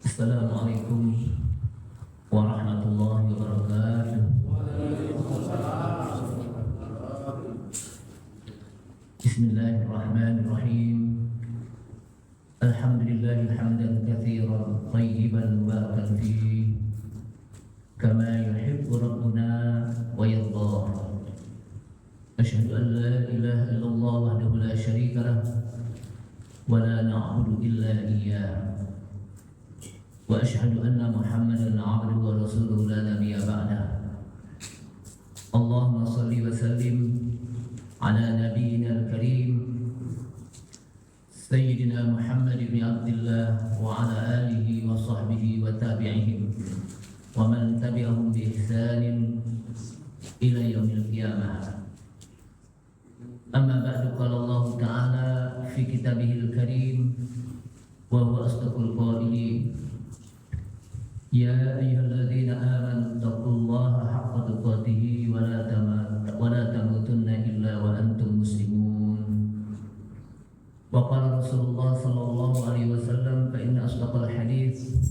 Assalamualaikum warahmatullahi wabarakatuh. Bismillahirrahmanirrahim. Alhamdulillahi hamdan katsiran thayyiban mubarakan fihi kama yuhibbu rabbuna wa yardah. Asyhadu an la ilaha illallah wahdahu la syarika lah wa la na'budu illa iyyah. Wa asyhadu anna Muhammadan 'abduhu wa rasuluhu la nabiyya ba'dah. Allahumma shalli wa sallim ala nabiyyina al-karim Sayyidina Muhammad ibn Abdullah wa ala alihi wa sahbihi wa tabi'ihim wa man tabi'ahum bi ihsanin ila yaumil qiyamah. Amma ba'du, qala Allah ta'ala fi kitabihil karim wa huwa asdaqul qailin. Ya ayyuhalladzina amanu taqullaha haqqa tuqatih wa la tamutunna illa wa antum muslimun. Wa qala Rasulullah sallallahu alaihi wasallam, fa inna asdaqal hadits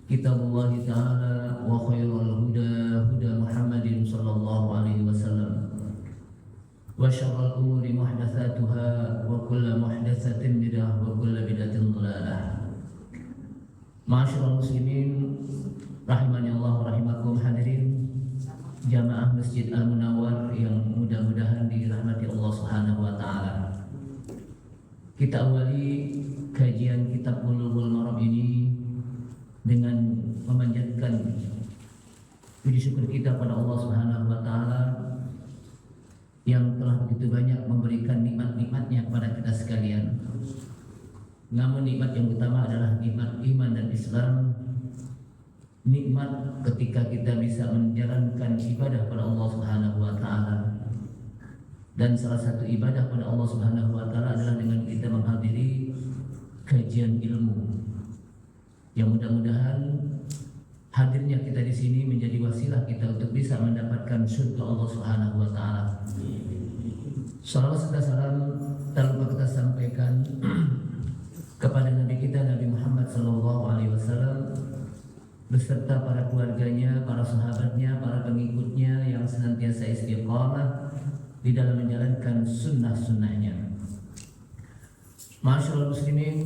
kitabullah ta'ala wa khairul huda huda Muhammadin sallallahu alaihi wasallam wa syarrul umuri muhdatsatuha wa kullu muhdatsatin bid'ah wa kullu bid'atin dhalalah. Ma'asyiral muslimin rahimani Allah rahimakum, hadirin jamaah Masjid Al-Munawwar yang mudah-mudahan dirahmati Allah Subhanahu wa taala. Kita awali kajian kitab Bulughul Maram ini dengan memanjatkan puji syukur kita pada Allah Subhanahu wa taala yang telah begitu banyak memberikan nikmat-nikmatnya kepada kita sekalian. Namun nikmat yang utama adalah nikmat iman dan Islam. Nikmat ketika kita bisa menjalankan ibadah pada Allah Subhanahu wa taala. Dan salah satu ibadah pada Allah Subhanahu wa taala adalah dengan kita menghadiri kajian ilmu. Yang mudah-mudahan hadirnya kita di sini menjadi wasilah kita untuk bisa mendapatkan surga Allah Subhanahu wa taala. Salawat serta salam tak lupa kita sampaikan kepada Nabi kita Nabi Muhammad sallallahu alaihi wasallam beserta para keluarganya, para sahabatnya, para pengikutnya yang senantiasa istiqamah di dalam menjalankan sunnah-sunnahnya. Ma'asyiral muslimin,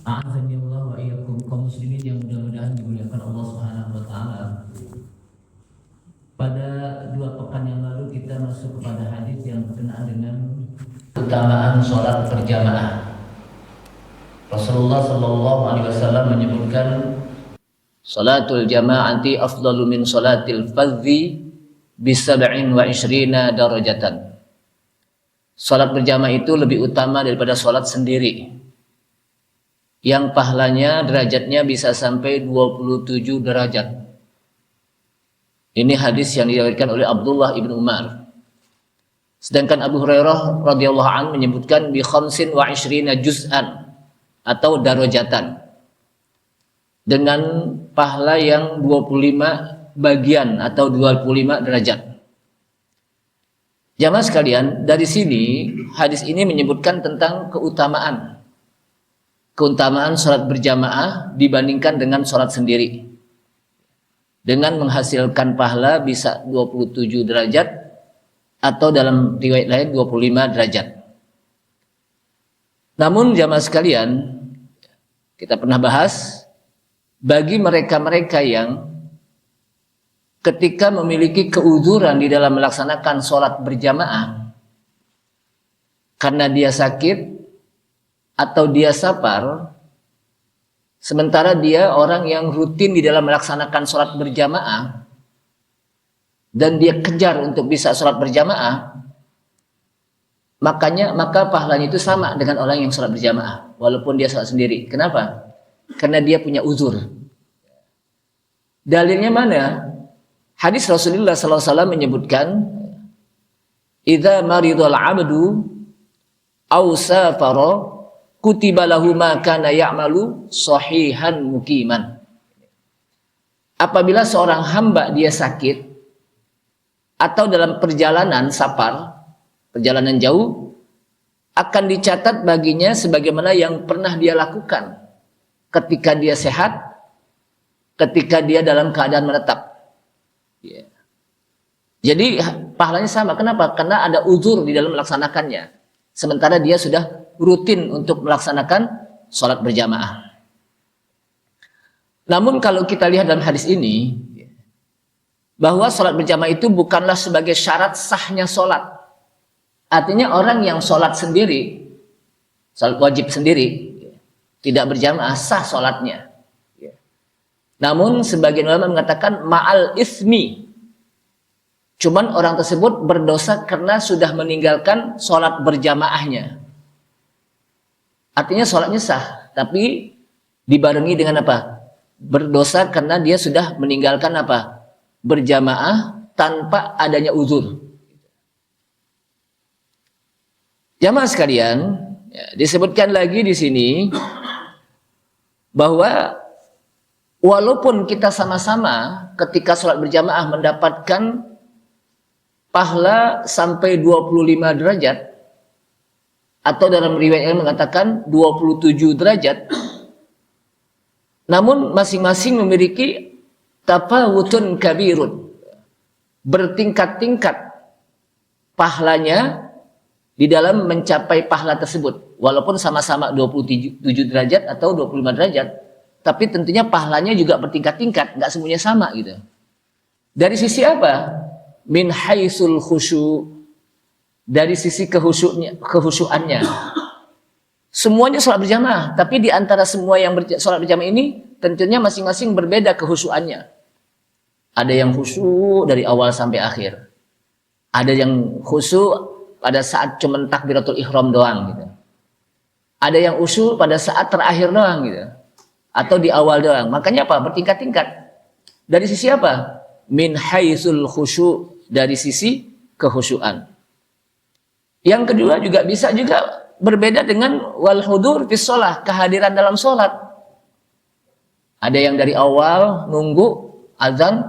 a'adzani Allah wa iyyakum, kaum muslimin yang mudah-mudahan dimuliakan Allah Subhanahu wa taala. Pada 2 pekan yang lalu kita masuk kepada hadis yang berkenaan dengan keutamaan sholat berjamaah. Rasulullah sallallahu alaihi wasallam menyebutkan salatul jama'ati afdalu min salatil fardhi bi 27 darajatan. Salat berjamaah itu lebih utama daripada salat sendiri, yang pahalanya derajatnya bisa sampai 27 derajat. Ini hadis yang diriwayatkan oleh Abdullah ibn Umar. Sedangkan Abu Hurairah radhiyallahu anhu menyebutkan bi 25 juz'an atau darajatan, dengan pahala yang 25 bagian atau 25 derajat. Jamaah sekalian, dari sini hadis ini menyebutkan tentang keutamaan salat berjamaah dibandingkan dengan salat sendiri, dengan menghasilkan pahala bisa 27 derajat atau dalam riwayat lain 25 derajat. Namun jamaah sekalian, kita pernah bahas, bagi mereka-mereka yang ketika memiliki keuzuran di dalam melaksanakan sholat berjamaah karena dia sakit atau dia safar, sementara dia orang yang rutin di dalam melaksanakan sholat berjamaah dan dia kejar untuk bisa sholat berjamaah, maka pahalanya itu sama dengan orang yang sholat berjamaah walaupun dia sholat sendiri. Kenapa? Karena dia punya uzur. Dalilnya mana? Hadis Rasulullah SAW menyebutkan, idza maridul abdu aw safara kutiba lahu ma kana ya'malu sahihan muqiman. Apabila seorang hamba dia sakit atau dalam perjalanan safar, perjalanan jauh, akan dicatat baginya sebagaimana yang pernah dia lakukan ketika dia sehat ketika dia dalam keadaan menetap. Ya. Jadi pahalanya sama. Kenapa? Karena ada uzur di dalam melaksanakannya. Sementara dia sudah rutin untuk melaksanakan sholat berjamaah. Namun kalau kita lihat dalam hadis ini, bahwa sholat berjamaah itu bukanlah sebagai syarat sahnya sholat. Artinya orang yang sholat sendiri, sholat wajib sendiri, tidak berjamaah, sah sholatnya. Namun sebagian ulama mengatakan ma'al ismi. Cuman orang tersebut berdosa karena sudah meninggalkan sholat berjamaahnya. Artinya sholatnya sah, tapi dibarengi dengan apa? Berdosa karena dia sudah meninggalkan apa? Berjamaah tanpa adanya uzur. Jamaah sekalian, ya, disebutkan lagi di sini bahwa walaupun kita sama-sama ketika sholat berjamaah mendapatkan pahala sampai 25 derajat, atau dalam riwayat yang mengatakan 27 derajat, namun masing-masing memiliki tafawutun kabirun, bertingkat-tingkat pahalanya di dalam mencapai pahala tersebut. Walaupun sama-sama 27 derajat atau 25 derajat, tapi tentunya pahalanya juga bertingkat-tingkat, nggak semuanya sama gitu. Dari sisi apa? Min haitsul khusyu, dari sisi kehusyuannya. Semuanya sholat berjamaah, tapi di antara semua yang sholat berjamaah ini tentunya masing-masing berbeda kehusyuannya. Ada yang khusyuk dari awal sampai akhir. Ada yang khusyuk pada saat cuma takbiratul ihram doang gitu. Ada yang khusyuk pada saat terakhir doang gitu. Atau di awal doang. Makanya apa? Bertingkat-tingkat. Dari sisi apa? Min haitsul khusyu, dari sisi kehusyuan. Yang kedua juga bisa juga berbeda dengan wal hudur fis shalah, kehadiran dalam sholat. Ada yang dari awal nunggu azan,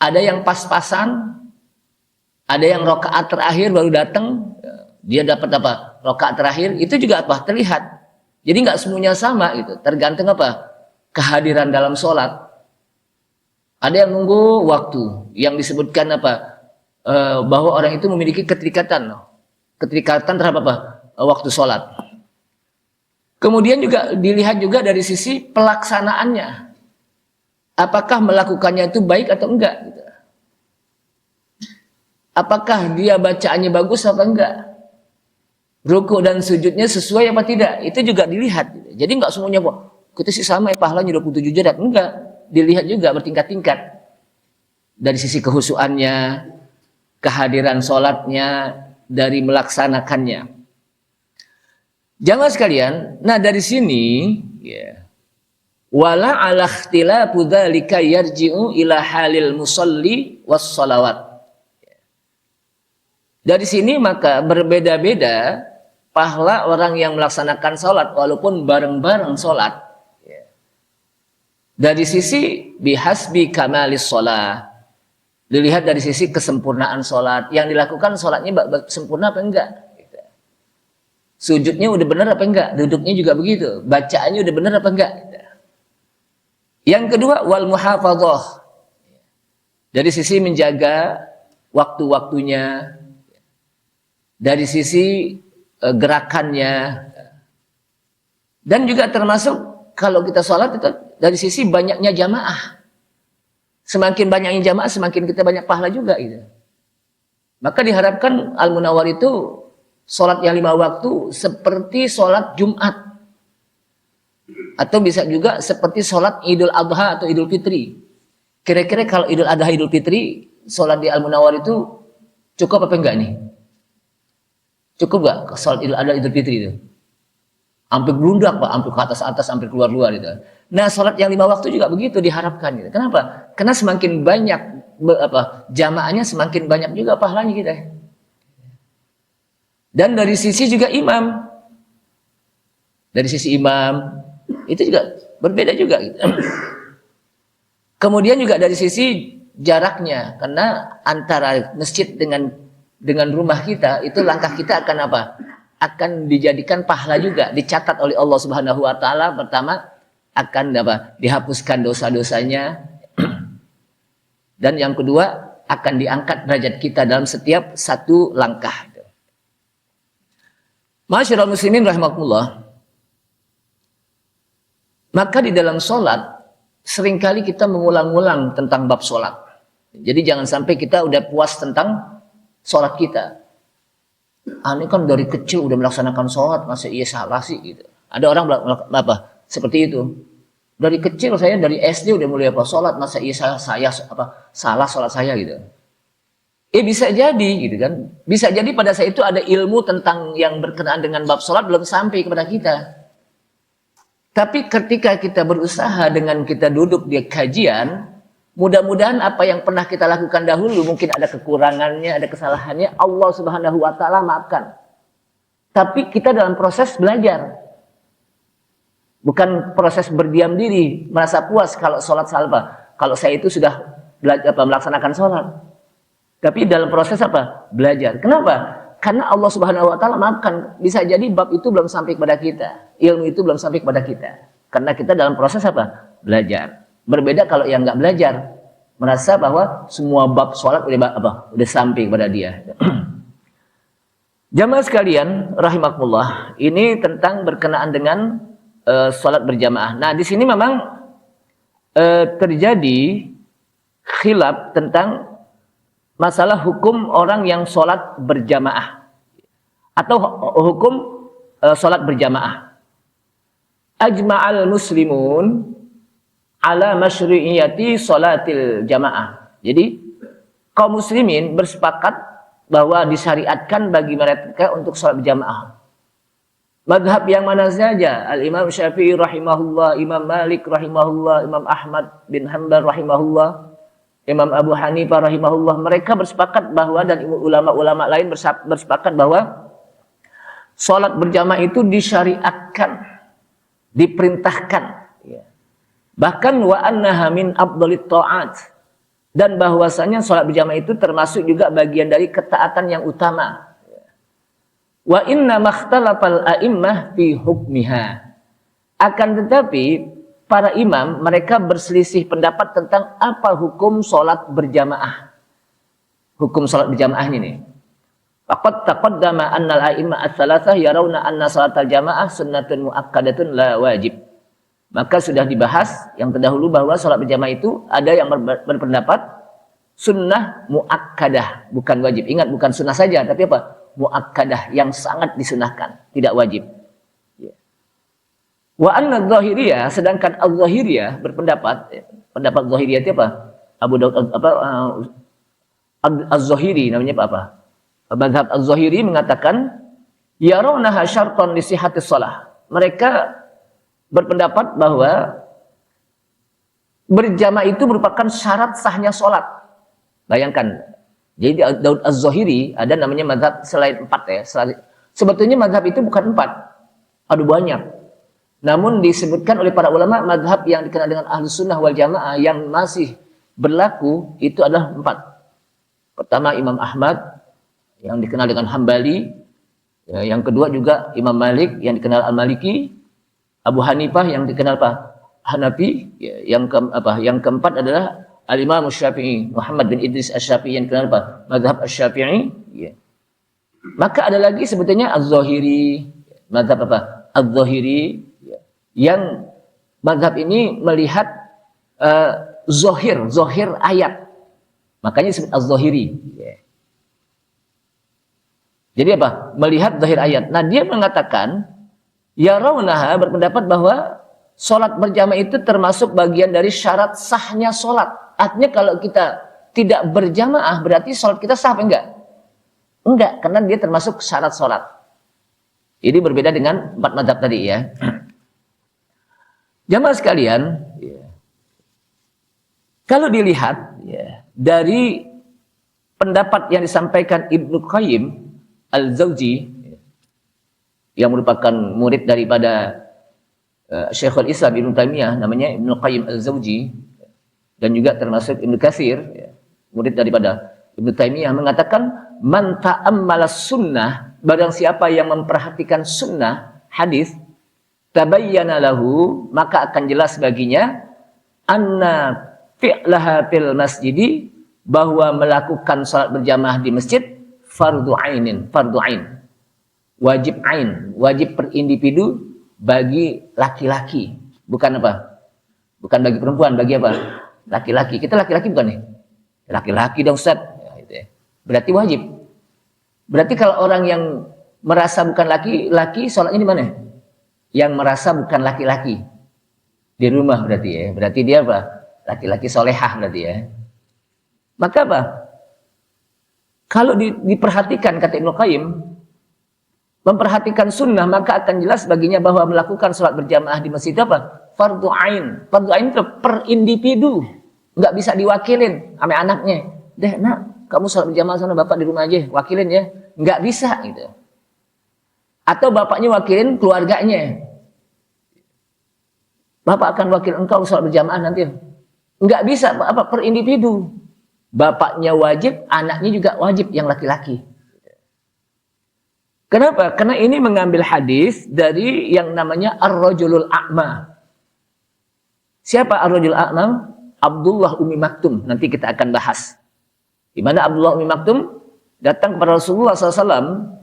ada yang pas-pasan, ada yang rakaat terakhir baru datang, dia dapat apa? Rakaat terakhir itu juga apa? Terlihat. Jadi nggak semuanya sama gitu, tergantung apa? Kehadiran dalam sholat. Ada yang nunggu waktu, yang disebutkan apa? Bahwa orang itu memiliki keterikatan terhadap apa? Waktu sholat. Kemudian juga dilihat juga dari sisi pelaksanaannya. Apakah melakukannya itu baik atau enggak? Gitu. Apakah dia bacaannya bagus atau enggak? Ruku dan sujudnya sesuai apa tidak? Itu juga dilihat. Jadi enggak semuanya kok kita sih sama ya pahalanya 27 derajat. Enggak. Dilihat juga bertingkat-tingkat. Dari sisi kehusuannya, kehadiran sholatnya, dari melaksanakannya. Jamaah sekalian, nah dari sini ya, wala ala ikhtilafu dzalika yarji'u ila halil musalli was shalawat. Dari sini maka berbeda-beda pahala orang yang melaksanakan sholat walaupun bareng-bareng sholat. Dari sisi bihasbi kamalis sholat, dilihat dari sisi kesempurnaan sholat, yang dilakukan sholatnya sempurna apa enggak, sujudnya udah benar apa enggak, duduknya juga begitu, bacaannya udah benar apa enggak. Yang kedua wal muhafadzah, dari sisi menjaga waktu-waktunya, dari sisi gerakannya, dan juga termasuk kalau kita sholat itu dari sisi banyaknya jamaah. Semakin banyaknya jamaah, semakin kita banyak pahala juga gitu. Maka diharapkan Al-Munawwar itu sholat yang 5 waktu seperti sholat Jumat. Atau bisa juga seperti sholat Idul Adha atau Idul Fitri. Kira-kira kalau Idul Adha Idul Fitri, sholat di Al-Munawwar itu cukup apa enggak nih? Cukup enggak sholat Idul Adha Idul Fitri itu? Hampir berundak Pak, hampir ke atas-atas, hampir keluar-luar gitu. Nah sholat yang 5 waktu juga begitu diharapkan gitu. Kenapa? Karena semakin banyak jamaahnya, semakin banyak juga pahalanya kita. Dan dari sisi juga imam, dari sisi imam itu juga berbeda juga gitu. Kemudian juga dari sisi jaraknya, karena antara masjid dengan rumah kita itu langkah kita akan apa? Akan dijadikan pahala juga, dicatat oleh Allah Subhanahu wa taala. Pertama akan dihapuskan dosa-dosanya. Dan yang kedua, akan diangkat derajat kita dalam setiap satu langkah. Masyaallah muslimin rahimakumullah. Maka di dalam sholat seringkali kita mengulang-ulang tentang bab sholat. Jadi jangan sampai kita udah puas tentang sholat kita. Ini kan dari kecil udah melaksanakan sholat, masa iya salah sih gitu. Ada orang seperti itu. Dari kecil saya dari SD udah mulai sholat, masa iya saya salah sholat saya gitu. Bisa jadi gitu kan. Bisa jadi pada saat itu ada ilmu tentang yang berkenaan dengan bab sholat belum sampai kepada kita. Tapi ketika kita berusaha dengan kita duduk di kajian, mudah-mudahan apa yang pernah kita lakukan dahulu, mungkin ada kekurangannya, ada kesalahannya, Allah Subhanahu wa Ta'ala maafkan. Tapi kita dalam proses belajar. Bukan proses berdiam diri, merasa puas kalau sholat salva. Kalau saya itu sudah melaksanakan sholat. Tapi dalam proses belajar. Kenapa? Karena Allah Subhanahu wa Ta'ala maafkan. Bisa jadi bab itu belum sampai kepada kita. Ilmu itu belum sampai kepada kita. Karena kita dalam proses belajar. Berbeda kalau yang nggak belajar. Merasa bahwa semua bab sholat udah sampai kepada dia. Jamaah sekalian, rahimakumullah. Ini tentang berkenaan dengan sholat berjamaah. Nah, di sini memang terjadi khilaf tentang masalah hukum orang yang sholat berjamaah atau hukum sholat berjamaah. Ajma'al muslimun ala masyru'iyati sholatil jamaah. Jadi kaum muslimin bersepakat bahwa disyariatkan bagi mereka untuk sholat berjamaah. Madhab yang mana saja? Al-Imam Syafi'i rahimahullah, Imam Malik rahimahullah, Imam Ahmad bin Hanbal rahimahullah, Imam Abu Hanifah rahimahullah, mereka bersepakat bahwa, dan ulama-ulama lain bersepakat bahwa sholat berjamaah itu disyariatkan, diperintahkan. Bahkan wa annaha min afdalit ta'at, dan bahwasanya sholat berjamaah itu termasuk juga bagian dari ketaatan yang utama. Wa inna makhtalafal a'immah fi hukmiha. Akan tetapi para imam mereka berselisih pendapat tentang apa hukum sholat berjamaah. Hukum sholat berjamaah ini. Faqad taqaddama annal a'immah ats-tsalatsah yarawna anna sholatal jamaah sunnatun muakkadatun la wajib. Maka sudah dibahas yang terdahulu bahwa sholat berjamaah itu ada yang berpendapat sunnah muakkadah, bukan wajib. Ingat, bukan sunnah saja, tapi muakkadah, yang sangat disunahkan, tidak wajib. Wa anna adh-dhahiriyah, sedangkan adh-dhahiriyah berpendapat, pendapat dhahiriyah itu Abu Daud az-Zahiri namanya Mazhab az-Zahiri mengatakan yarawnaha syartan li sihhatis shalah. Mereka berpendapat bahwa berjamaah itu merupakan syarat sahnya sholat. Bayangkan. Jadi Daud az-Zahiri ada namanya mazhab selain 4 ya. Sebetulnya mazhab itu bukan 4. Ada banyak. Namun disebutkan oleh para ulama mazhab yang dikenal dengan Ahlus Sunnah wal Jamaah yang masih berlaku itu adalah 4. Pertama Imam Ahmad yang dikenal dengan Hambali. Yang kedua juga Imam Malik yang dikenal Al-Maliki. Abu Hanifah yang dikenal Hanafi. Yang keempat adalah Al-Imam Syafi'i, Muhammad bin Idris Asy-Syafi'i yang dikenal mazhab Asy-Syafi'i. Maka ada lagi sebetulnya Az-Zahiri, mazhab Az-Zahiri yang mazhab ini melihat zahir ayat. Makanya disebut Az-Zahiri. Jadi melihat zahir ayat. Nah, dia mengatakan yarawnaha, berpendapat bahwa sholat berjamaah itu termasuk bagian dari syarat sahnya sholat. Artinya kalau kita tidak berjamaah berarti sholat kita sah apa enggak? Enggak, karena dia termasuk syarat sholat. Ini berbeda dengan 4 mazhab tadi ya. Jamaah sekalian, kalau dilihat dari pendapat yang disampaikan Ibnu Qayyim al-Jauzi yang merupakan murid daripada Syekhul Islam Ibnu Taimiyah, namanya Ibnu Qayyim al-Jauzi, dan juga termasuk Ibnu Katsir, murid daripada Ibnu Taimiyah, mengatakan man ta'ammala sunnah, barang siapa yang memperhatikan sunnah hadis, tabayyana lahu, maka akan jelas baginya anna fi'laha fil masjidi, bahwa melakukan salat berjamaah di masjid fardu ainin, fardu ain, wajib ain, wajib per individu bagi laki-laki, bukan apa? Bukan bagi perempuan, bagi apa? Laki-laki. Kita laki-laki bukan nih? Laki-laki dong Ustaz. Ya, gitu ya. Berarti wajib. Berarti kalau orang yang merasa bukan laki-laki, sholatnya di mana? Yang merasa bukan laki-laki. Di rumah berarti ya. Berarti dia apa? Laki-laki solehah berarti ya. Maka apa? Kalau diperhatikan, kata Ibnu Qayyim, memperhatikan sunnah, maka akan jelas baginya bahwa melakukan sholat berjamaah di masjid apa? Fardu ain. Fardu ain itu per individu. Nggak bisa diwakilin sama anaknya. Deh nak, kamu sholat berjamaah sana, bapak di rumah aja, wakilin ya. Nggak bisa gitu. Atau bapaknya wakilin keluarganya. Bapak akan wakil engkau sholat berjamaah nanti. Nggak bisa, apa per individu. Bapaknya wajib, anaknya juga wajib yang laki-laki. Kenapa? Karena ini mengambil hadis dari yang namanya Ar-Rajulul A'ma. Siapa Ar-Rajul A'ma? Abdullah Ummi Maktum. Nanti kita akan bahas. Di mana Abdullah Ummi Maktum datang kepada Rasulullah SAW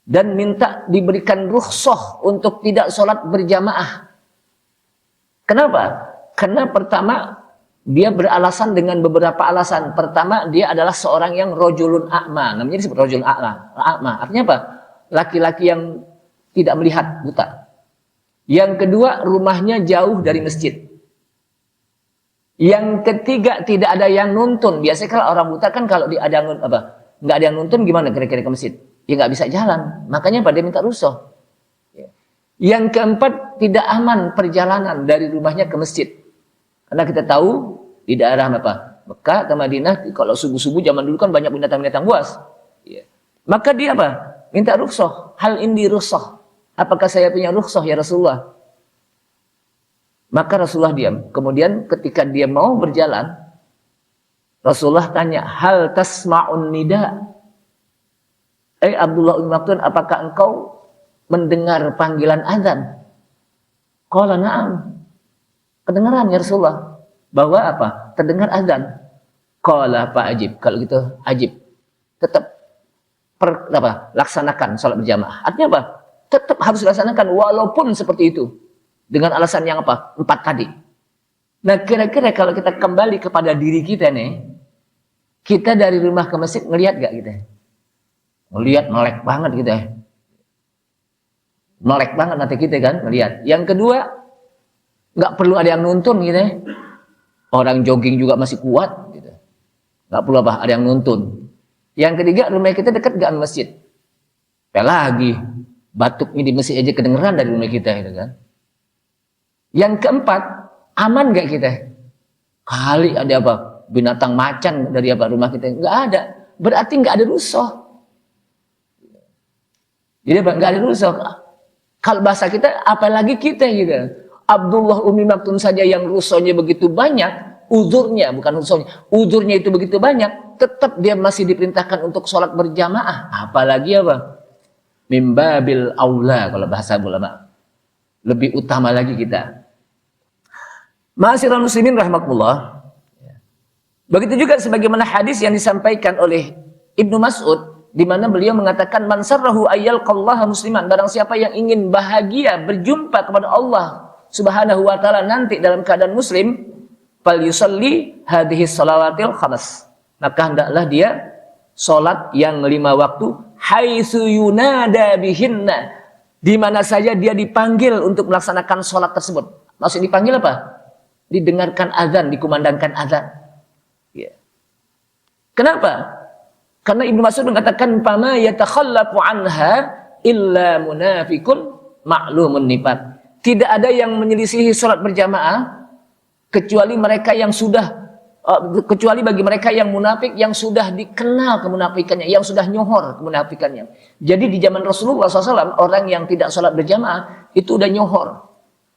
dan minta diberikan rukhsah untuk tidak sholat berjamaah. Kenapa? Karena pertama, dia beralasan dengan beberapa alasan. Pertama, dia adalah seorang yang rajulun a'ma. Namanya disebut rajulun a'ma. Artinya apa? Laki-laki yang tidak melihat, buta. Yang kedua, rumahnya jauh dari masjid. Yang ketiga, tidak ada yang nuntun. Biasanya kalau orang buta kan kalau ada nggak ada yang nuntun, gimana kira-kira ke masjid? Ya nggak bisa jalan. Makanya dia minta rukhsah. Yang keempat, tidak aman perjalanan dari rumahnya ke masjid. Karena kita tahu di daerah apa? Mekah atau Madinah, kalau subuh-subuh zaman dulu kan banyak binatang-binatang buas. Maka dia apa? Minta rukhsah. Hal indi rukhsah. Apakah saya punya rukhsah ya Rasulullah? Maka Rasulullah diam. Kemudian ketika dia mau berjalan, Rasulullah tanya, hal tasma'un nida? Abdullah bin Maktum, apakah engkau mendengar panggilan azan? Qala na'am. Kedengaran ya Rasulullah. Bahwa apa? Terdengar azan. Qala fa'ajib. Kalau gitu ajib. Tetap laksanakan sholat berjamaah. Artinya apa? Tetap harus dilaksanakan walaupun seperti itu. Dengan alasan yang apa? 4 tadi. Nah, kira-kira kalau kita kembali kepada diri kita nih, kita dari rumah ke masjid ngelihat gak kita? Ngelihat melek banget gitu ya. Melek banget nanti kita kan ngelihat. Yang kedua, nggak perlu ada yang nuntun gitu ya. Orang jogging juga masih kuat gitu. Nggak perlu ada yang nuntun. Yang ketiga, rumah kita dekat gak masjid? Lagi batuknya di masjid aja kedengeran dari rumah kita gitu kan. Yang keempat, aman gak kita? Kali ada apa? Binatang macan dari apa rumah kita? Nggak ada. Berarti nggak ada rukhsah. Jadi nggak ada rukhsah. Kalau bahasa kita, apalagi kita gitu. Abdullah Ummi Maktum saja yang rukhsahnya begitu banyak, uzurnya bukan rukhsahnya, uzurnya itu begitu banyak, tetap dia masih diperintahkan untuk sholat berjamaah. Apalagi apa? Mimbabil aula kalau bahasa ulama. Lebih utama lagi kita. Ma'asyiral muslimin rahimakumullah. Begitu juga sebagaimana hadis yang disampaikan oleh Ibnu Mas'ud, di mana beliau mengatakan man sarrahu ayyalqallaha musliman, barang siapa yang ingin bahagia berjumpa kepada Allah Subhanahu wa taala nanti dalam keadaan muslim, fal yusalli hadhihi shalawatil khamas, maka hendaklah dia salat yang 5 waktu haitsu yunada bihinna, di mana saja dia dipanggil untuk melaksanakan salat tersebut. Maksud dipanggil apa? Didengarkan azan, dikumandangkan azan. Ya. Kenapa? Karena Ibnu Mas'ud mengatakan pama yatakhallafu anha illa munafikun ma'lumun nifaq. Tidak ada yang menyelisihi salat berjamaah kecuali mereka yang sudah kecuali bagi mereka yang munafik yang sudah dikenal kemunafikannya, yang sudah nyohor kemunafikannya. Jadi di zaman Rasulullah SAW orang yang tidak salat berjamaah itu udah nyohor.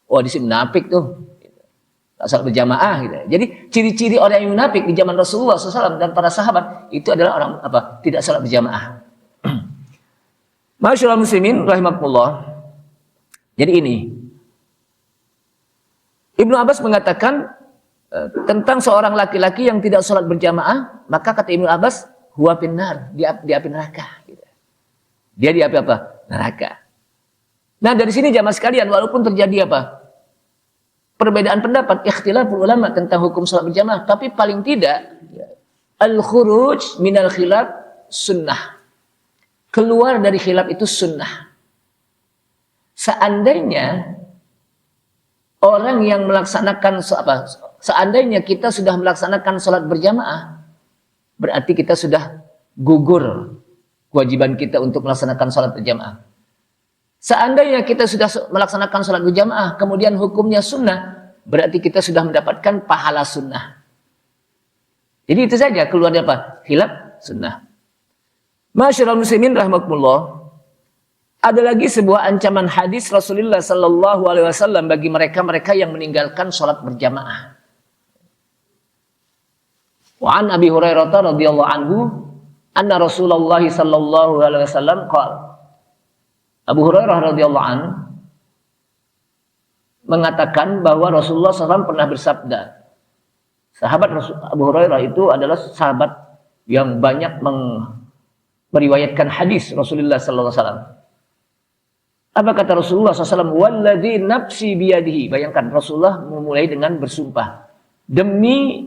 Oh, di sini munafik tuh. Salat berjamaah gitu. Jadi ciri-ciri orang yang munafik di zaman Rasulullah SAW dan para sahabat itu adalah orang apa? Tidak salat berjamaah. Masyaallah muslimin rahimakumullah. Jadi ini Ibnu Abbas mengatakan tentang seorang laki-laki yang tidak sholat berjamaah, maka kata Ibnu Abbas, huwa finnar, di api neraka. Dia di api apa? Neraka. Nah dari sini jamaah sekalian, walaupun terjadi apa? Perbedaan pendapat, ikhtilaful ulama tentang hukum sholat berjamaah, tapi paling tidak al-khuruj minal khilaf sunnah. Keluar dari khilaf itu sunnah. Seandainya orang yang melaksanakan seandainya kita sudah melaksanakan sholat berjamaah, berarti kita sudah gugur kewajiban kita untuk melaksanakan sholat berjamaah. Seandainya kita sudah melaksanakan sholat berjamaah, kemudian hukumnya sunnah, berarti kita sudah mendapatkan pahala sunnah. Jadi itu saja keluar dari apa? Khilaf sunnah. Masyarul muslimin rahimakumullah. Ada lagi sebuah ancaman hadis Rasulullah sallallahu alaihi wasallam bagi mereka yang meninggalkan sholat berjamaah. Wa an Abi Hurairah radhiyallahu anhu anna Rasulullah sallallahu alaihi wasallam qala. Abu Hurairah radhiyallahu anhu mengatakan bahwa Rasulullah SAW pernah bersabda. Sahabat Abu Hurairah itu adalah sahabat yang banyak meriwayatkan hadis Rasulullah sallallahu alaihi wasallam. Apa kata Rasulullah SAW? Walladzi nafsi biyadihi. Bayangkan Rasulullah memulai dengan bersumpah. Demi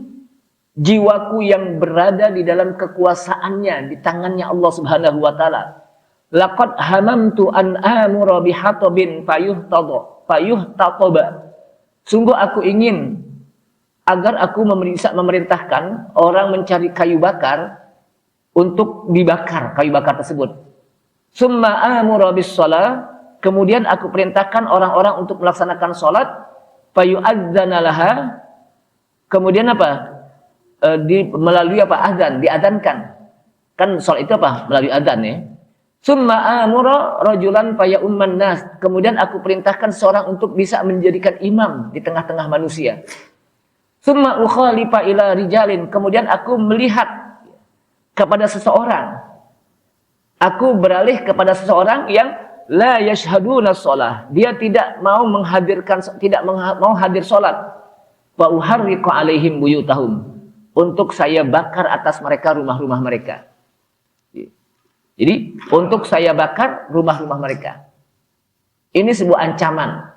jiwaku yang berada di dalam kekuasaannya, di tangannya Allah Subhanahu wa taala. Laqad hamamtu an amura bihatabin fayuhtataba. Sungguh aku ingin agar aku memerintahkan orang mencari kayu bakar untuk dibakar kayu bakar tersebut. Summa amura bis shalah. Kemudian aku perintahkan orang-orang untuk melaksanakan sholat. Fayu'adzana laha. Kemudian apa? Melalui apa? Azan, diadzankan. Kan sholat itu apa? Melalui azan ya. Summa amura rajulan faya'umman nas. Kemudian aku perintahkan seorang untuk bisa menjadikan imam di tengah-tengah manusia. Summa ukhalifa ila rijalin. Kemudian aku melihat kepada seseorang. Aku beralih kepada seseorang yang la yashhaduna shalah. Dia tidak mau mau hadir salat. Wa uharriqu alaihim buyutahum. Untuk saya bakar atas mereka rumah-rumah mereka. Jadi untuk saya bakar rumah-rumah mereka. Ini sebuah ancaman.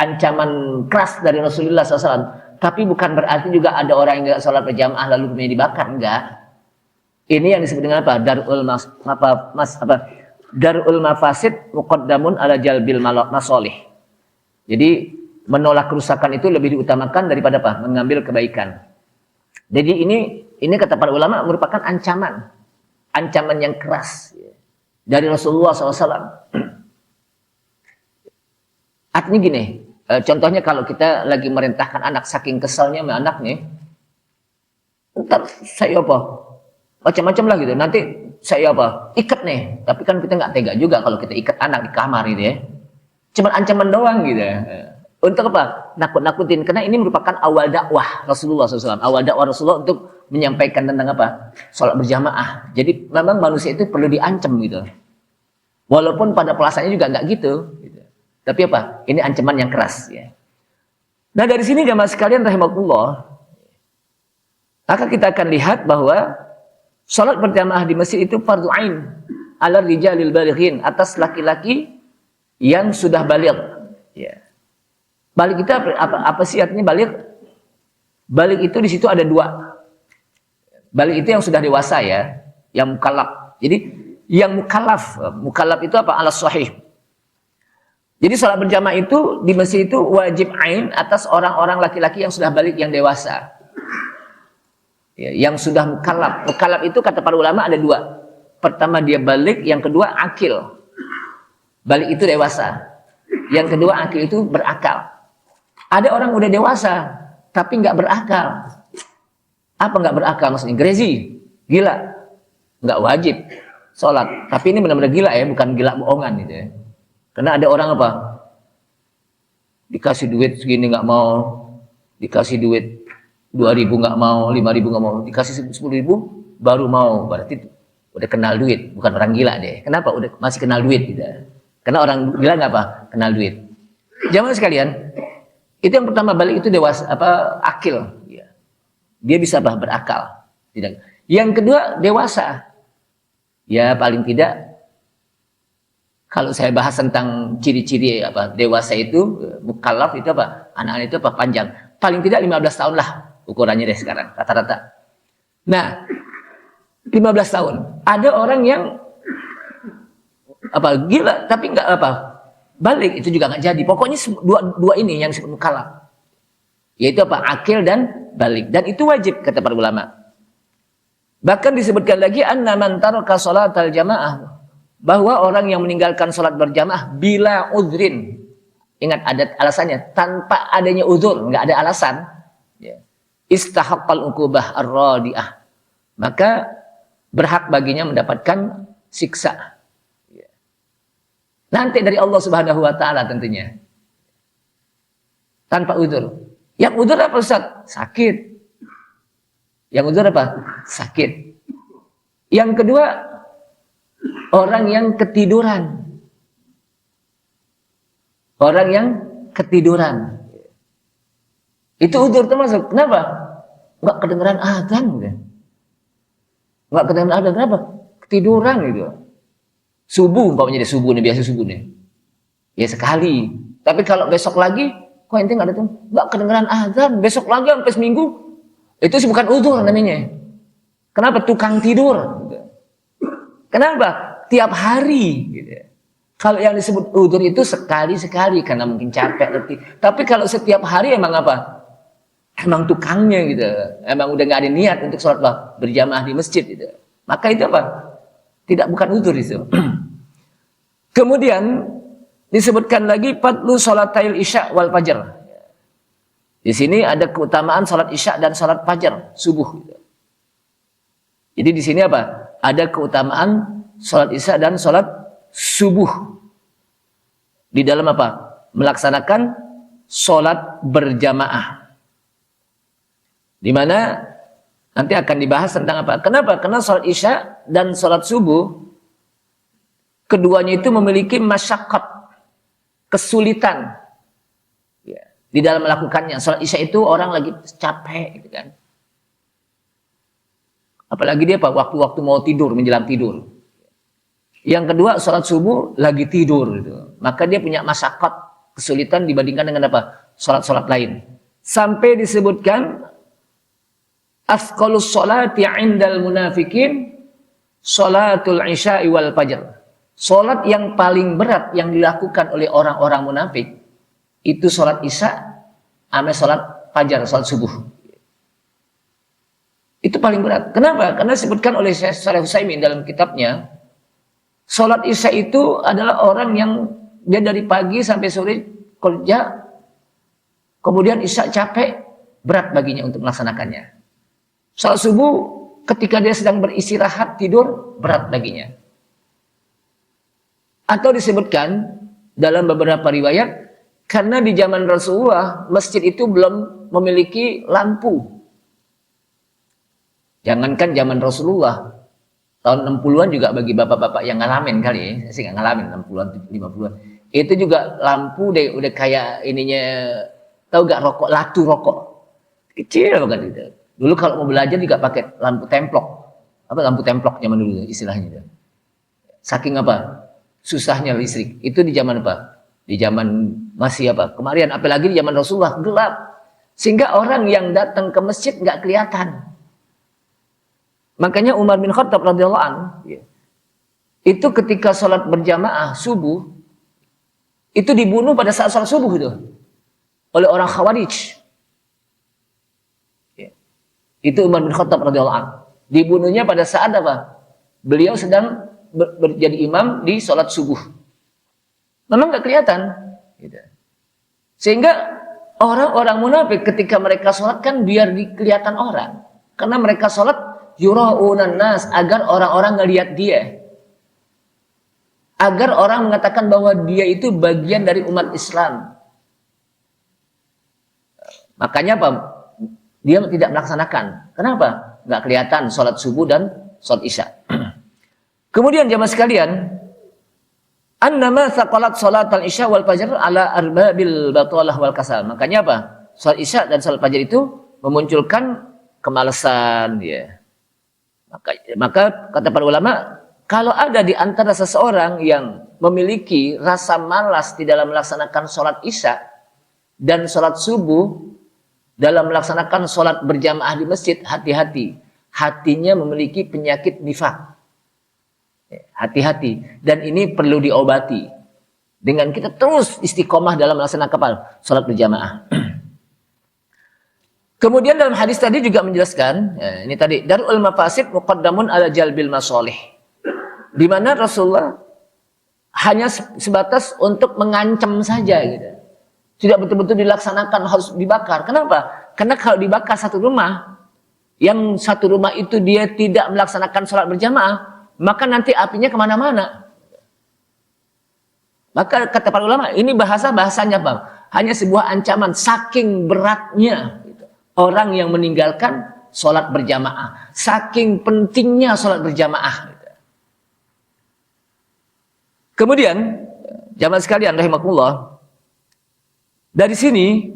Ancaman keras dari Rasulullah SAW. Tapi bukan berarti juga ada orang yang tidak sholat berjamaah lalu rumahnya dibakar. Enggak. Ini yang disebut dengan apa? Darul mafasid muqaddamun ala jalbil masolih. Jadi menolak kerusakan itu lebih diutamakan daripada apa? Mengambil kebaikan. Jadi ini kata para ulama merupakan ancaman yang keras dari Rasulullah SAW. Artinya gini, contohnya kalau kita lagi merintahkan anak saking kesalnya sama anak nih, ntar saya apa? Macam-macam lah gitu. Nanti saya apa? Ikat nih. Tapi kan kita nggak tega juga kalau kita ikat anak di kamar gitu ya. Cuman ancaman doang gitu ya. Untuk apa? Nakut-nakutin. Karena ini merupakan awal dakwah Rasulullah SAW. Awal dakwah Rasulullah untuk menyampaikan tentang apa? Sholat berjamaah. Jadi memang manusia itu perlu diancam gitu. Walaupun pada pelaksanaannya juga nggak gitu. Tapi apa? Ini ancaman yang keras ya. Nah dari sini jamaah sekalian rahimakumullah. Maka kita akan lihat bahwa sholat berjamaah di masjid itu fardu ain ala rijalil balighin, atas laki-laki yang sudah baligh. Ya. Baligh itu apa sih artinya baligh? Baligh itu di situ ada dua. Baligh itu yang sudah dewasa ya, yang mukallaf. Jadi yang mukallaf itu apa? Ala sahih. Jadi sholat berjamaah itu di masjid itu wajib ain atas orang-orang laki-laki yang sudah baligh, yang dewasa. Ya, yang sudah mukallaf. Mukallaf itu kata para ulama ada dua. Pertama dia baligh, yang kedua akil. Baligh itu dewasa. Yang kedua akil itu berakal. Ada orang udah dewasa tapi nggak berakal. Apa nggak berakal maksudnya? Crazy, gila. Nggak wajib sholat. Tapi ini benar-benar gila ya, bukan gila bohongan gitu ya. Karena ada orang apa? Dikasih duit segini nggak mau, dikasih duit 2.000 nggak mau, 5.000 nggak mau, dikasih 10.000 baru mau. Berarti udah kenal duit, bukan orang gila deh. Kenapa? Udah masih kenal duit gitu. Karena orang gila nggak apa? Kenal duit. Jamaah sekalian, Itu yang pertama, balik itu dewasa, akil. Ya. Dia bisa berakal. Tidak. Yang kedua, dewasa. Ya paling tidak, kalau saya bahas tentang ciri-ciri dewasa itu, mukallaf itu anak-anak itu panjang. Paling tidak 15 tahun lah ukurannya deh sekarang, rata-rata. Nah, 15 tahun. Ada orang yang gila tapi nggak balik, itu juga nggak jadi. Pokoknya dua ini yang disebut mukallaf, yaitu akil dan balik, dan itu wajib kata para ulama. Bahkan disebutkan lagi anna man taraka sholatal jamaah, bahwa orang yang meninggalkan sholat berjamaah bila udhrin, ingat ada alasannya, tanpa adanya udhur, nggak ada alasan, istahaqqal uqubah ar-radi'ah, maka berhak baginya mendapatkan siksa nanti dari Allah Subhanahu wa taala tentunya. Tanpa udzur. Yang udzur apa Ustaz? Sakit. Yang udzur apa? Sakit. Yang kedua, orang yang ketiduran. Orang yang ketiduran. Itu udzur termasuk. Kenapa? Enggak kedengeran azan gitu. Enggak kedengeran azan, kenapa? Ketiduran gitu. Subuh umpamanya, subuh nih, biasa subuh nih. Ya sekali. Tapi kalau besok lagi, kok ente nggak datang? Nggak kedengeran azan. Besok lagi sampai seminggu. Itu sih bukan udzur namanya. Kenapa? Tukang tidur. Kenapa? Tiap hari. Gitu. Kalau yang disebut udzur itu sekali-sekali karena mungkin capek, letih. Tapi kalau setiap hari emang emang tukangnya gitu. Emang udah nggak ada niat untuk sholat berjamaah di masjid gitu. Maka itu tidak, bukan udzur itu. Kemudian disebutkan lagi fadlu sholatil isya wal fajr. Di sini ada keutamaan salat isya dan salat fajar subuh. Jadi di sini ada keutamaan salat isya dan salat subuh di dalam melaksanakan salat berjamaah. Di mana nanti akan dibahas tentang kenapa? Karena salat isya dan salat subuh keduanya itu memiliki masyaqqat, kesulitan di dalam melakukannya. Salat isya itu orang lagi capek gitu kan. Apalagi dia waktu-waktu mau tidur, menjelang tidur. Yang kedua, salat subuh lagi tidur gitu. Maka dia punya masyaqqat, kesulitan dibandingkan dengan salat-salat lain. Sampai disebutkan afqalus sholati 'indal munafikin sholatul isya'i wal fajr. Salat yang paling berat yang dilakukan oleh orang-orang munafik itu salat isya sama salat fajar, salat subuh. Itu paling berat. Kenapa? Karena disebutkan oleh Syekh Shalih Utsaimin dalam kitabnya, salat isya itu adalah orang yang dia dari pagi sampai sore kerja, kemudian isya capek, berat baginya untuk melaksanakannya. Salat subuh ketika dia sedang beristirahat tidur, berat baginya. Atau disebutkan dalam beberapa riwayat, karena di zaman Rasulullah masjid itu belum memiliki lampu. Jangankan zaman Rasulullah, tahun 60-an juga bagi bapak-bapak yang ngalamin kali ya, saya sih nggak ngalamin 60-an, 50-an. Itu juga lampu udah kayak ininya, tahu gak rokok, latu rokok. Kecil banget itu. Dulu kalau mau belajar juga pakai lampu templok. Lampu templok zaman dulu istilahnya. Saking susahnya listrik. Itu di zaman Di zaman masih kemarin, apalagi di zaman Rasulullah gelap. Sehingga orang yang datang ke masjid nggak kelihatan. Makanya Umar bin Khattab radhiyallahu anhu itu ketika sholat berjamaah subuh itu dibunuh pada saat sholat subuh itu oleh orang Khawarij. Itu Umar bin Khattab radhiyallahu anhu. Dibunuhnya pada saat beliau sedang menjadi imam di sholat subuh. Memang nggak kelihatan. Sehingga orang-orang munafik ketika mereka sholat kan biar kelihatan orang. Karena mereka sholat yura'unan nas, agar orang-orang ngelihat dia. Agar orang mengatakan bahwa dia itu bagian dari umat Islam. Makanya dia tidak melaksanakan. Kenapa? Nggak kelihatan sholat subuh dan sholat isya. Kemudian jamaah sekalian, Annama thaqalat salatal isya wal fajr ala arbabil batalah wal kasal. Makanya apa? Salat isya dan salat fajar itu memunculkan kemalasan ya. Maka kata para ulama, kalau ada di antara seseorang yang memiliki rasa malas di dalam melaksanakan salat isya dan salat subuh dalam melaksanakan salat berjamaah di masjid, hati-hati. Hatinya memiliki penyakit nifaq. Hati-hati, dan ini perlu diobati dengan kita terus istiqomah dalam melaksanakan salat berjamaah. Kemudian dalam hadis tadi juga menjelaskan, ya, ini tadi darul mafasid muqaddamun ala jalbil masolih, di mana Rasulullah hanya sebatas untuk mengancam saja gitu. Tidak betul-betul dilaksanakan, harus dibakar. Kenapa? Karena kalau dibakar satu rumah, yang satu rumah itu dia tidak melaksanakan salat berjamaah, maka nanti apinya kemana-mana. Maka kata para ulama, ini bahasanya Bang, hanya sebuah ancaman saking beratnya gitu, orang yang meninggalkan sholat berjamaah, saking pentingnya sholat berjamaah gitu. Kemudian jamaah sekalian rahimakumullah, dari sini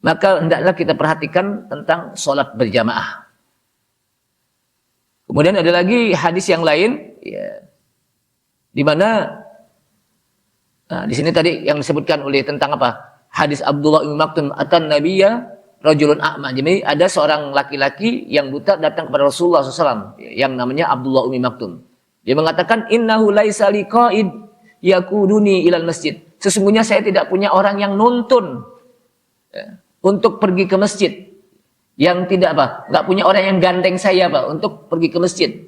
maka hendaklah kita perhatikan tentang sholat berjamaah. Kemudian ada lagi hadis yang lain, ya, di mana di sini tadi yang disebutkan oleh tentang apa? Hadis Abdullah bin Maktum atan Nabiyya rajulun a'ma. Jadi ada seorang laki-laki yang buta datang kepada Rasulullah SAW yang namanya Abdullah bin Maktum. Dia mengatakan innahu laisa liqa'id yakuduni ilal masjid. Sesungguhnya saya tidak punya orang yang nuntun ya, untuk pergi ke masjid. Yang tidak apa, nggak punya orang yang gandeng saya Pak untuk pergi ke masjid.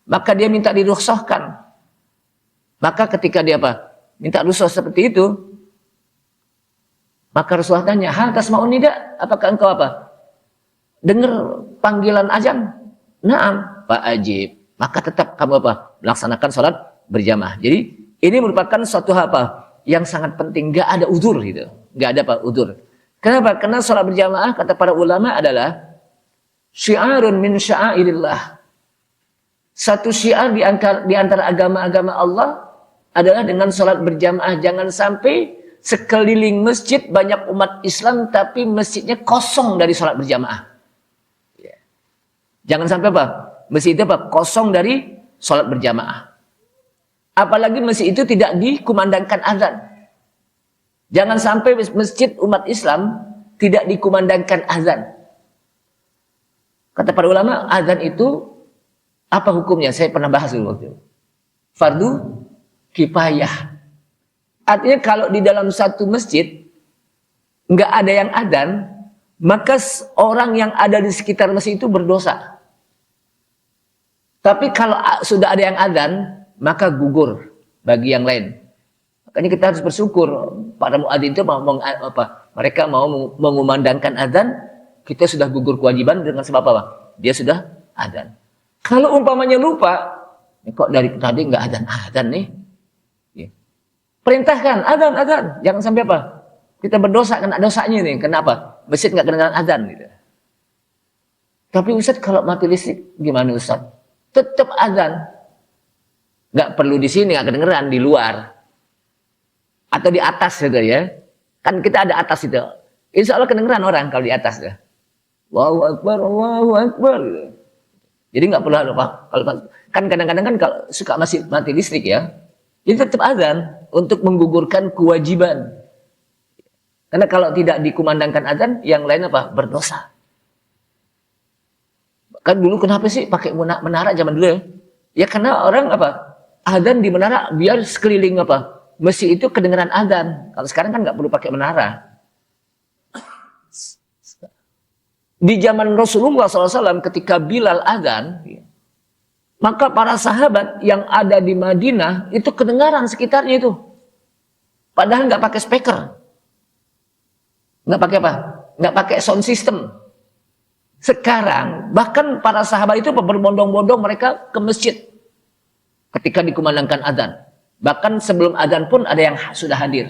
Maka dia minta dirukhsahkan. Maka ketika dia apa, minta rukhsah seperti itu, maka Rasulullah tanya, hal tasma'un nida, apakah engkau apa? Dengar panggilan azan? Naam, Pak Ajib. Maka tetap kamu apa? Melaksanakan sholat berjamaah. Jadi ini merupakan suatu apa yang sangat penting. Nggak ada udzur gitu, nggak ada apa udzur. Kenapa? Karena sholat berjamaah kata para ulama adalah syiarun min sya'airillah. Satu syiar di antara agama-agama Allah adalah dengan sholat berjamaah. Jangan sampai sekeliling masjid banyak umat Islam tapi masjidnya kosong dari sholat berjamaah. Jangan sampai apa? Masjid itu apa? Kosong dari sholat berjamaah. Apalagi masjid itu tidak dikumandangkan azan. Jangan sampai masjid umat Islam tidak dikumandangkan azan. Kata para ulama, azan itu apa hukumnya? Saya pernah bahas dulu waktu itu. Fardu kifayah. Artinya kalau di dalam satu masjid nggak ada yang azan, maka orang yang ada di sekitar masjid itu berdosa. Tapi kalau sudah ada yang azan, maka gugur bagi yang lain. Makanya kita harus bersyukur para muadzin itu mereka mau mengumandangkan azan, kita sudah gugur kewajiban dengan sebab apa? Dia sudah azan. Kalau umpamanya lupa, kok dari tadi nggak azan nih? Ya. Perintahkan azan, jangan sampai apa? Kita berdosa kena dosanya nih. Kenapa? Masjid nggak kedengaran azan gitu. Tapi Ustaz kalau mati listrik gimana Ustaz? Tetap azan. Nggak perlu di sini, nggak kedengeran, di luar. Atau di atas gitu ya. Kan kita ada atas itu. Insya Allah kedengeran orang kalau di atas ya. Allahu Akbar, Allahu Akbar. Jadi nggak perlu apa. Kan kadang-kadang kan kalau suka masih mati listrik ya. Jadi tetap azan untuk menggugurkan kewajiban. Karena kalau tidak dikumandangkan azan, yang lain apa? Berdosa. Kan dulu kenapa sih pakai menara zaman dulu ya? Ya karena orang apa? Azan di menara biar sekeliling apa? Masjid itu kedengaran azan. Kalau sekarang kan nggak perlu pakai menara. Di zaman Rasulullah SAW ketika Bilal azan, maka para sahabat yang ada di Madinah itu kedengaran sekitarnya itu. Padahal nggak pakai speaker, nggak pakai apa? Nggak pakai sound system. Sekarang bahkan para sahabat itu berbondong-bondong mereka ke masjid ketika dikumandangkan azan. Bahkan sebelum azan pun ada yang sudah hadir.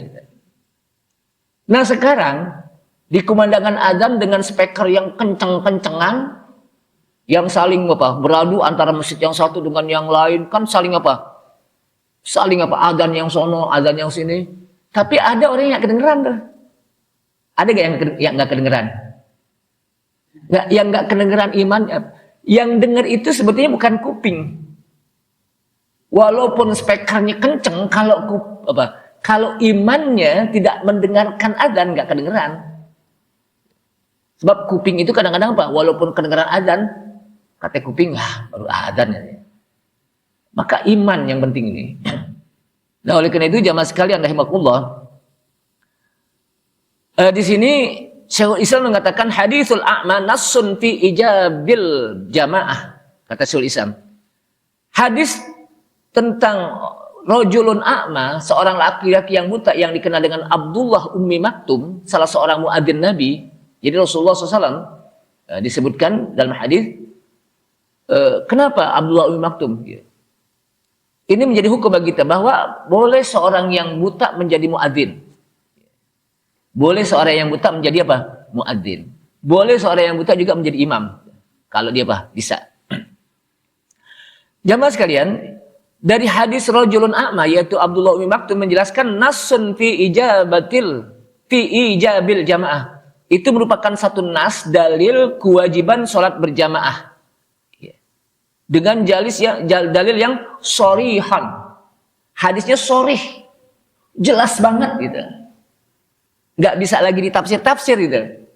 Nah sekarang dikumandangkan azan dengan speaker yang kenceng-kencengan, yang saling apa? Beradu antara masjid yang satu dengan yang lain, kan saling apa? Saling adzan yang sono, adzan yang sini. Tapi ada orang yang kedengeran tuh. Ada gak yang nggak kedengeran? Yang nggak kedengeran iman, yang dengar itu sebetulnya bukan kuping. Walaupun speakernya kenceng, kalau imannya tidak mendengarkan adzan, nggak kedengeran. Sebab kuping itu kadang-kadang walaupun kedengeran adzan, kata kuping, baru adzan ya. Maka iman yang penting ini. Nah, oleh karena itu jamaah sekalian rahimakumullah, di sini Syekhul Islam mengatakan hadisul a'ma nassun fi ijabil jamaah. Kata Syekhul Islam, hadis tentang rajulun a'ma, seorang laki-laki yang buta yang dikenal dengan Abdullah Ummi Maktum, salah seorang muadzin Nabi. Jadi Rasulullah SAW disebutkan dalam hadis, kenapa Abdullah Ummi Maktum? Ini menjadi hukum bagi kita bahwa boleh seorang yang buta menjadi muadzin. Boleh seorang yang buta menjadi apa? Muadzin. Boleh seorang yang buta juga menjadi imam. Kalau dia bisa. Jamaah sekalian, dari hadis rajulun a'ma yaitu Abdullah Ummi Maktum menjelaskan nasun fi ijabil jamaah. Itu merupakan satu nas dalil kewajiban sholat berjamaah. Dengan dalil yang shorihan. Hadisnya shorih. Jelas banget gitu. Nggak bisa lagi ditafsir-tafsir gitu.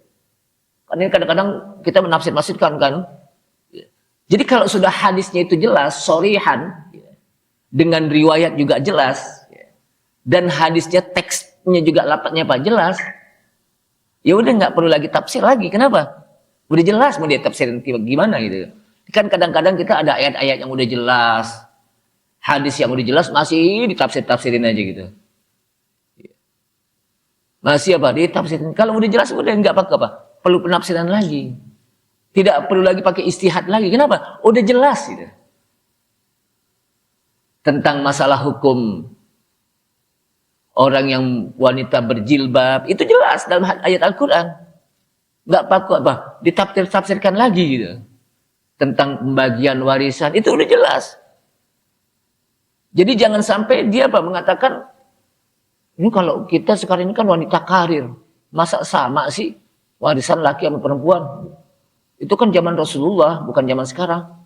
Karena kadang-kadang kita menafsir-tafsirkan kan. Jadi kalau sudah hadisnya itu jelas, shorihan, dengan riwayat juga jelas, dan hadisnya teksnya juga lapatnya jelas, ya udah nggak perlu lagi tafsir lagi. Kenapa? Udah jelas mau dia tafsirin gimana gitu. Kan kadang-kadang kita ada ayat-ayat yang udah jelas, hadis yang udah jelas masih ditafsir-tafsirin aja gitu. Masih ditafsirin. Kalau udah jelas udah nggak pakai perlu penafsiran lagi. Tidak perlu lagi pakai istihad lagi. Kenapa? Udah jelas gitu. Tentang masalah hukum orang yang wanita berjilbab itu jelas dalam ayat Al-Qur'an. Nggak pakai ditafsir-tafsirkan lagi gitu. Tentang pembagian warisan itu udah jelas. Jadi jangan sampai dia mengatakan, ini kalau kita sekarang ini kan wanita karir, masa sama sih warisan laki sama perempuan? Itu kan zaman Rasulullah, bukan zaman sekarang.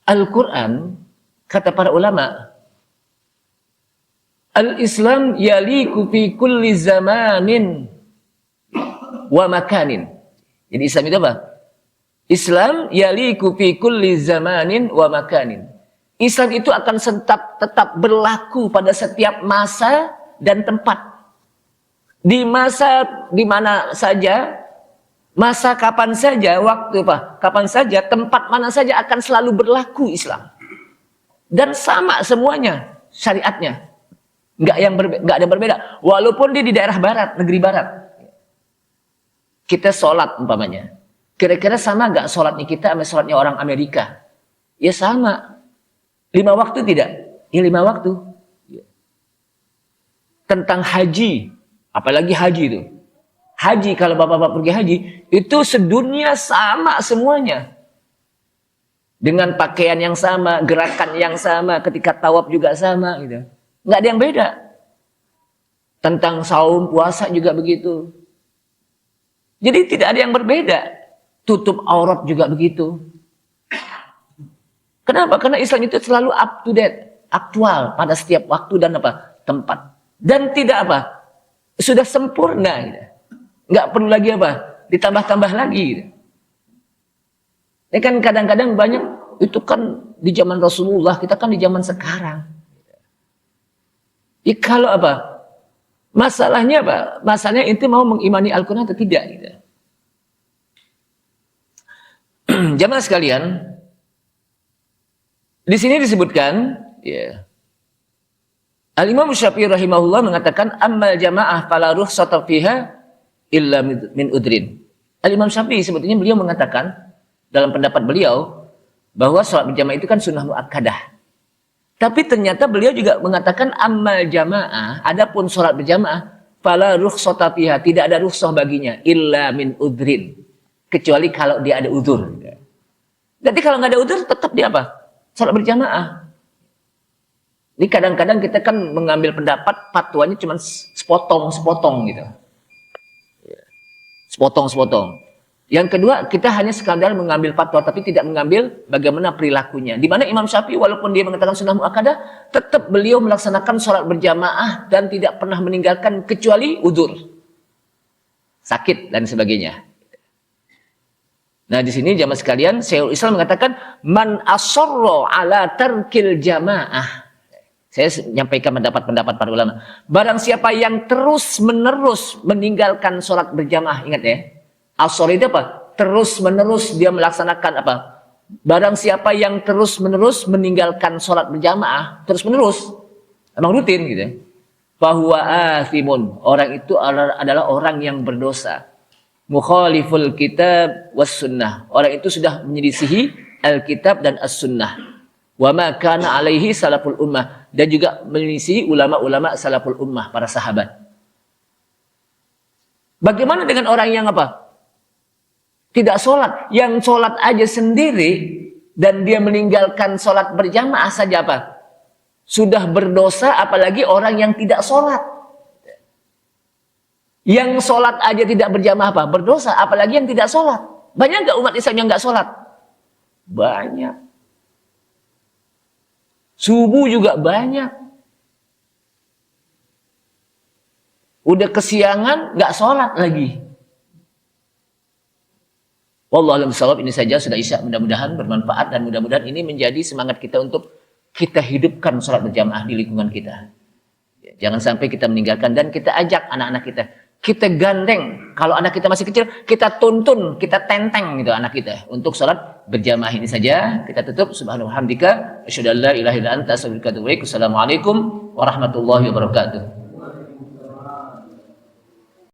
Al-Quran, kata para ulama, Al-Islam yaliku fi kulli zamanin wa makanin. Jadi Islam itu apa? Islam yaliku fi kulli zamanin wa makanin. Islam itu akan tetap berlaku pada setiap masa dan tempat. Di masa di mana saja, masa kapan saja, waktu kapan saja, tempat mana saja akan selalu berlaku Islam. Dan sama semuanya syariatnya. Nggak ada yang berbeda. Walaupun dia di daerah barat, negeri barat. Kita sholat umpamanya. Kira-kira sama nggak sholatnya kita sama sholatnya orang Amerika? Ya sama. 5 waktu tidak? Ya 5 waktu. Tentang haji, apalagi haji itu. Haji, kalau bapak-bapak pergi haji, itu sedunia sama semuanya. Dengan pakaian yang sama, gerakan yang sama, ketika tawaf juga sama. Gitu. Nggak ada yang beda. Tentang saum, puasa juga begitu. Jadi tidak ada yang berbeda. Tutup aurat juga begitu. Kenapa? Karena Islam itu selalu up to date, aktual pada setiap waktu dan tempat. Dan tidak sudah sempurna. Gitu. Nggak perlu lagi ditambah-tambah lagi. Gitu. Ini kan kadang-kadang banyak, itu kan di zaman Rasulullah, kita kan di zaman sekarang. Ya kalau masalahnya masalahnya itu mau mengimani Al-Quran atau tidak. Gitu. Jamaah sekalian, di sini disebutkan, ya, Al-Imam Syafi'i rahimahullah mengatakan, ammal jamaah fala rukhsata fiha illa min udrin. Al-Imam Syafi'i sebetulnya beliau mengatakan dalam pendapat beliau bahwa sholat berjamaah itu kan sunnah muakkadah. Tapi ternyata beliau juga mengatakan ammal jamaah, adapun sholat berjamaah fala rukhsata fiha, tidak ada rukhsah baginya illa min udrin, kecuali kalau dia ada udzur. Jadi kalau nggak ada udzur tetap dia sholat berjamaah. Ini kadang-kadang kita kan mengambil pendapat fatwanya cuma sepotong-sepotong gitu. Sepotong-sepotong. Yang kedua, kita hanya sekadar mengambil fatwa tapi tidak mengambil bagaimana perilakunya. Di mana Imam Syafi'i walaupun dia mengatakan sunnah muakkadah, tetap beliau melaksanakan sholat berjamaah dan tidak pernah meninggalkan kecuali udzur, sakit dan sebagainya. Nah, di sini jamaah sekalian, Syekhul Islam mengatakan man asarra ala tarkil jamaah. Saya menyampaikan pendapat-pendapat para ulama. Barang siapa yang terus-menerus meninggalkan sholat berjamaah, ingat ya. Asar itu apa? Terus-menerus dia melaksanakan apa? Barang siapa yang terus-menerus meninggalkan sholat berjamaah, terus-menerus, emang rutin gitu ya. Fahuwa athimun. Orang itu adalah orang yang berdosa. Mukhaliful kitab was sunnah. Orang itu sudah menyelisihi Alkitab dan as-sunnah. Wa ma kana alaihi salaful ummah, dan juga menyelisihi ulama-ulama salaful ummah, para sahabat. Bagaimana dengan orang yang apa? Tidak sholat, yang sholat aja sendiri dan dia meninggalkan sholat berjamaah saja apa? Sudah berdosa, apalagi orang yang tidak sholat. Yang sholat aja tidak berjamaah apa? Berdosa, apalagi yang tidak sholat. Banyak nggak umat Islam yang nggak sholat? Banyak. Subuh juga banyak. Udah kesiangan, nggak sholat lagi. Wallahu a'lam bishawab. Ini saja sudah isya. Mudah-mudahan bermanfaat dan mudah-mudahan ini menjadi semangat kita untuk kita hidupkan sholat berjamaah di lingkungan kita. Jangan sampai kita meninggalkan dan kita ajak anak-anak kita. Kita gandeng. Kalau anak kita masih kecil, kita tuntun, kita tenteng gitu anak kita untuk sholat berjamaah. Ini saja kita tutup. Subhanallah hamdika asyhadu an la ilaha illa anta astaghfiruka wa atubu ilaik. Wassalamualaikum warahmatullahi wabarakatuh.